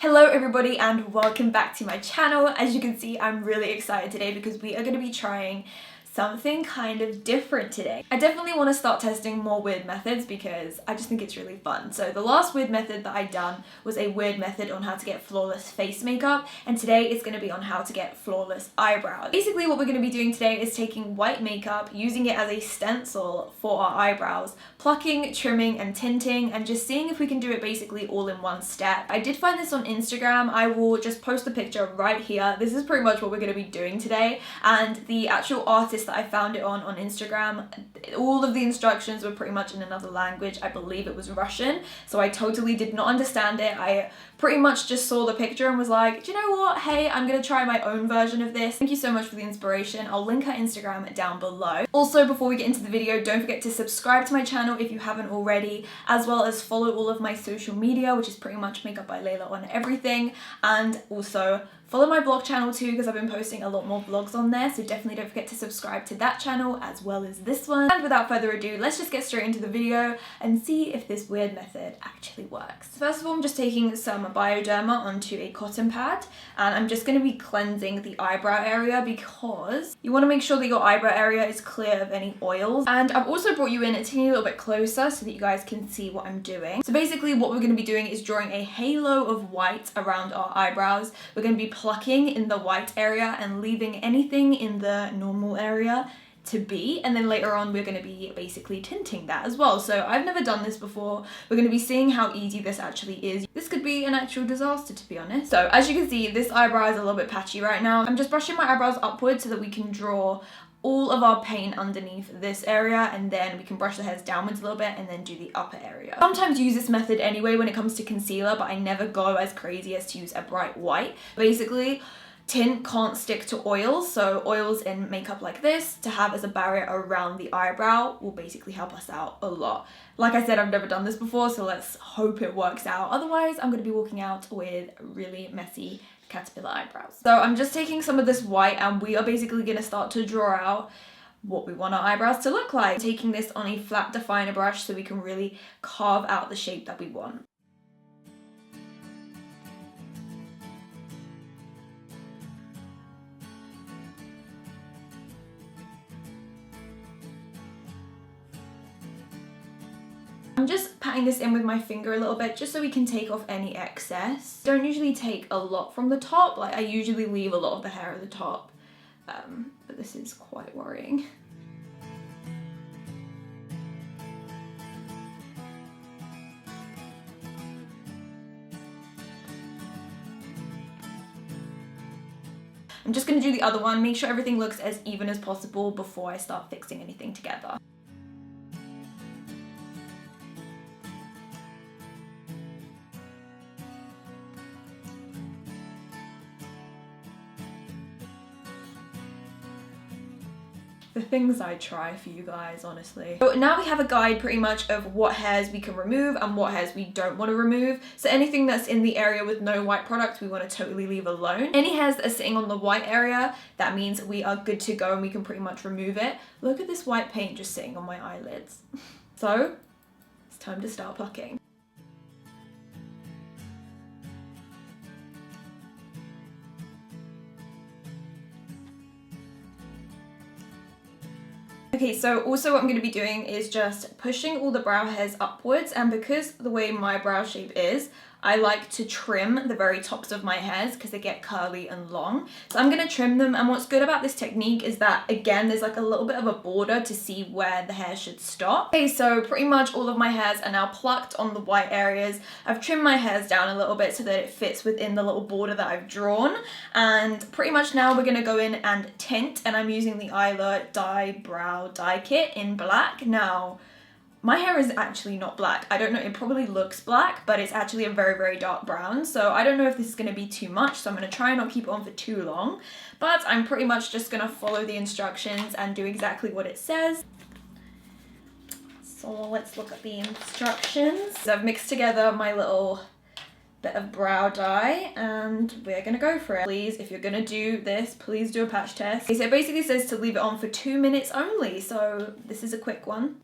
Hello everybody and welcome back to my channel. As you can see, I'm really excited today because we are going to be trying something kind of different today. I definitely want to start testing more weird methods because I just think it's really fun. So the last weird method that I done was a weird method on how to get flawless face makeup, and today it's going to be on how to get flawless eyebrows. Basically what we're going to be doing today is taking white makeup, using it as a stencil for our eyebrows, plucking, trimming and tinting, and just seeing if we can do it basically all in one step. I did find this on Instagram. I will just post a picture right here. This is pretty much what we're going to be doing today, and the actual artist that I found it on Instagram, all of the instructions were pretty much in another language. I believe it was Russian, so I totally did not understand it. I pretty much just saw the picture and was like, do you know what, hey, I'm gonna try my own version of this. Thank you so much for the inspiration. I'll link her Instagram down below. Also, before we get into the video, don't forget to subscribe to my channel if you haven't already, as well as follow all of my social media, which is pretty much Makeup by Leyla on everything, and also follow my vlog channel too, because I've been posting a lot more vlogs on there, so definitely don't forget to subscribe to that channel as well as this one. And without further ado, let's just get straight into the video and see if this weird method actually works. First of all, I'm just taking some Bioderma onto a cotton pad, and I'm just going to be cleansing the eyebrow area because you want to make sure that your eyebrow area is clear of any oils. And I've also brought you in a teeny little bit closer so that you guys can see what I'm doing. So basically what we're going to be doing is drawing a halo of white around our eyebrows. We're going to be plucking in the white area and leaving anything in the normal area to be, and then later on we're going to be basically tinting that as well. So I've never done this before. We're going to be seeing how easy this actually is. This could be an actual disaster, to be honest. So as you can see, this eyebrow is a little bit patchy right now. I'm just brushing my eyebrows upwards so that we can draw all of our paint underneath this area, and then we can brush the hairs downwards a little bit and then do the upper area. I sometimes use this method anyway when it comes to concealer, but I never go as crazy as to use a bright white. Basically, tint can't stick to oils, so oils in makeup like this to have as a barrier around the eyebrow will basically help us out a lot. Like I said, I've never done this before, so let's hope it works out. Otherwise, I'm going to be walking out with really messy caterpillar eyebrows. So I'm just taking some of this white and we are basically going to start to draw out what we want our eyebrows to look like. Taking this on a flat definer brush so we can really carve out the shape that we want. I'm just patting this in with my finger a little bit just so we can take off any excess. Don't usually take a lot from the top, like I usually leave a lot of the hair at the top, but this is quite worrying. I'm just going to do the other one, make sure everything looks as even as possible before I start fixing anything together. The things I try for you guys, honestly. So now we have a guide pretty much of what hairs we can remove and what hairs we don't want to remove. So anything that's in the area with no white product, we want to totally leave alone. Any hairs that are sitting on the white area, that means we are good to go and we can pretty much remove it. Look at this white paint just sitting on my eyelids. So it's time to start plucking. Okay, so also what I'm going to be doing is just pushing all the brow hairs upwards, and because the way my brow shape is, I like to trim the very tops of my hairs because they get curly and long. So I'm going to trim them, and what's good about this technique is that, again, there's like a little bit of a border to see where the hair should stop. Okay, so pretty much all of my hairs are now plucked on the white areas. I've trimmed my hairs down a little bit so that it fits within the little border that I've drawn, and pretty much now we're going to go in and tint, and I'm using the Eylure Dybrow dye kit in black. Now, my hair is actually not black. I don't know, it probably looks black, but it's actually a very, very dark brown. So I don't know if this is going to be too much, so I'm going to try and not keep it on for too long. But I'm pretty much just going to follow the instructions and do exactly what it says. So let's look at the instructions. So I've mixed together my little bit of brow dye and we're gonna go for it. Please, if you're gonna do this, please do a patch test. Okay, so it basically says to leave it on for 2 minutes only, so this is a quick one.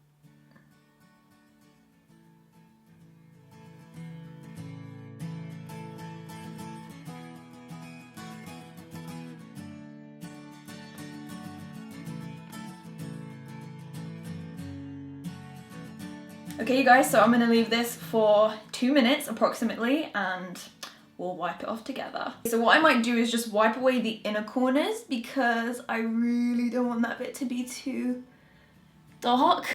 Okay, you guys, so I'm gonna leave this for 2 minutes approximately, and we'll wipe it off together. So what I might do is just wipe away the inner corners because I really don't want that bit to be too dark.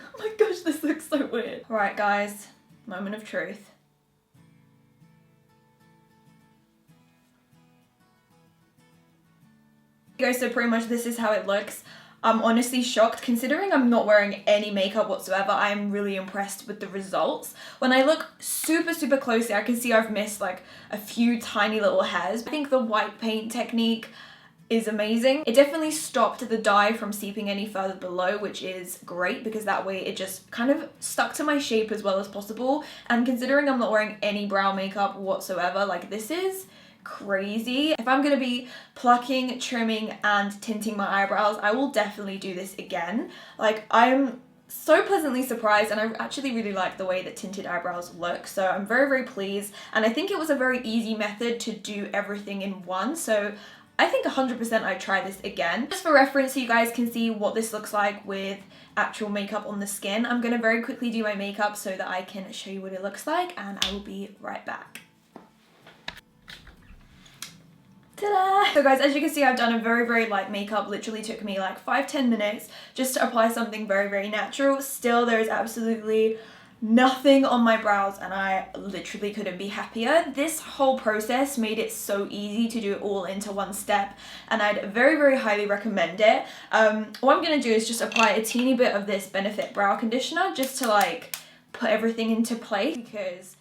Oh my gosh, this looks so weird. All right, guys, moment of truth. Okay, so pretty much this is how it looks. I'm honestly shocked considering I'm not wearing any makeup whatsoever. I am really impressed with the results. When I look super closely, I can see I've missed like a few tiny little hairs. I think the white paint technique is amazing. It definitely stopped the dye from seeping any further below, which is great because that way it just kind of stuck to my shape as well as possible. And considering I'm not wearing any brow makeup whatsoever, like this is crazy. If I'm gonna be plucking, trimming, and tinting my eyebrows, I will definitely do this again. Like, I'm so pleasantly surprised, and I actually really like the way that tinted eyebrows look, so I'm very pleased. And I think it was a very easy method to do everything in one, so I think 100% I'd try this again. Just for reference, so you guys can see what this looks like with actual makeup on the skin, I'm gonna very quickly do my makeup so that I can show you what it looks like, and I will be right back. Ta-da! So guys, as you can see, I've done a very light makeup. Literally took me like 5-10 minutes just to apply something very natural. Still, there is absolutely nothing on my brows, and I literally couldn't be happier. This whole process made it so easy to do it all into one step, and I'd very highly recommend it. What I'm gonna do is just apply a teeny bit of this Benefit brow conditioner just to like put everything into place, because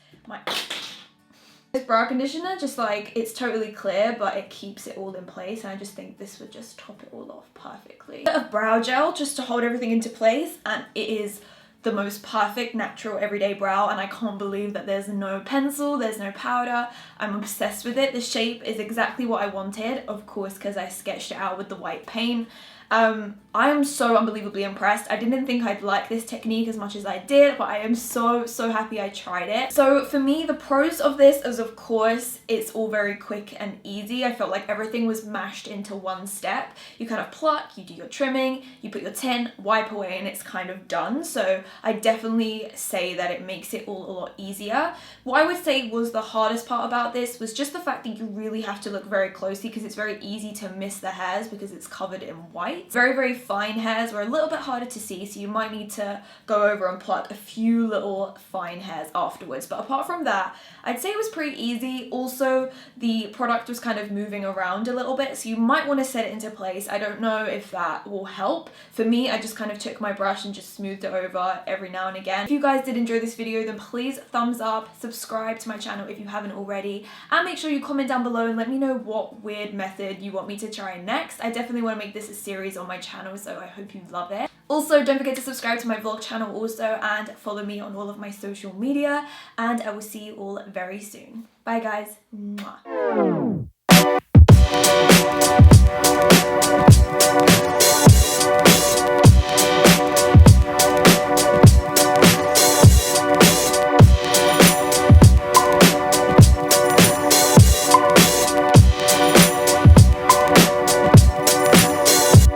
this brow conditioner, just like, it's totally clear, but it keeps it all in place, and I just think this would just top it all off perfectly. A bit of brow gel just to hold everything into place, and it is the most perfect natural everyday brow, and I can't believe that there's no pencil, there's no powder. I'm obsessed with it. The shape is exactly what I wanted, of course, because I sketched it out with the white paint. I am so unbelievably impressed. I didn't think I'd like this technique as much as I did, but I am so happy I tried it. So for me, the pros of this is, of course, it's all very quick and easy. I felt like everything was mashed into one step. You kind of pluck, you do your trimming, you put your tint, wipe away, and it's kind of done. So I definitely say that it makes it all a lot easier. What I would say was the hardest part about this was just the fact that you really have to look very closely, because it's very easy to miss the hairs because it's covered in white. Very fine hairs were a little bit harder to see, so you might need to go over and pluck a few little fine hairs afterwards. But apart from that, I'd say it was pretty easy. Also, the product was kind of moving around a little bit, so you might want to set it into place. I don't know if that will help. For me, I just kind of took my brush and just smoothed it over every now and again. If you guys did enjoy this video, then please thumbs up, subscribe to my channel if you haven't already, and make sure you comment down below and let me know what weird method you want me to try next. I definitely want to make this a series on my channel, so I hope you love it. Also, don't forget to subscribe to my vlog channel also, and follow me on all of my social media, and I will see you all very soon. Bye guys. Mwah.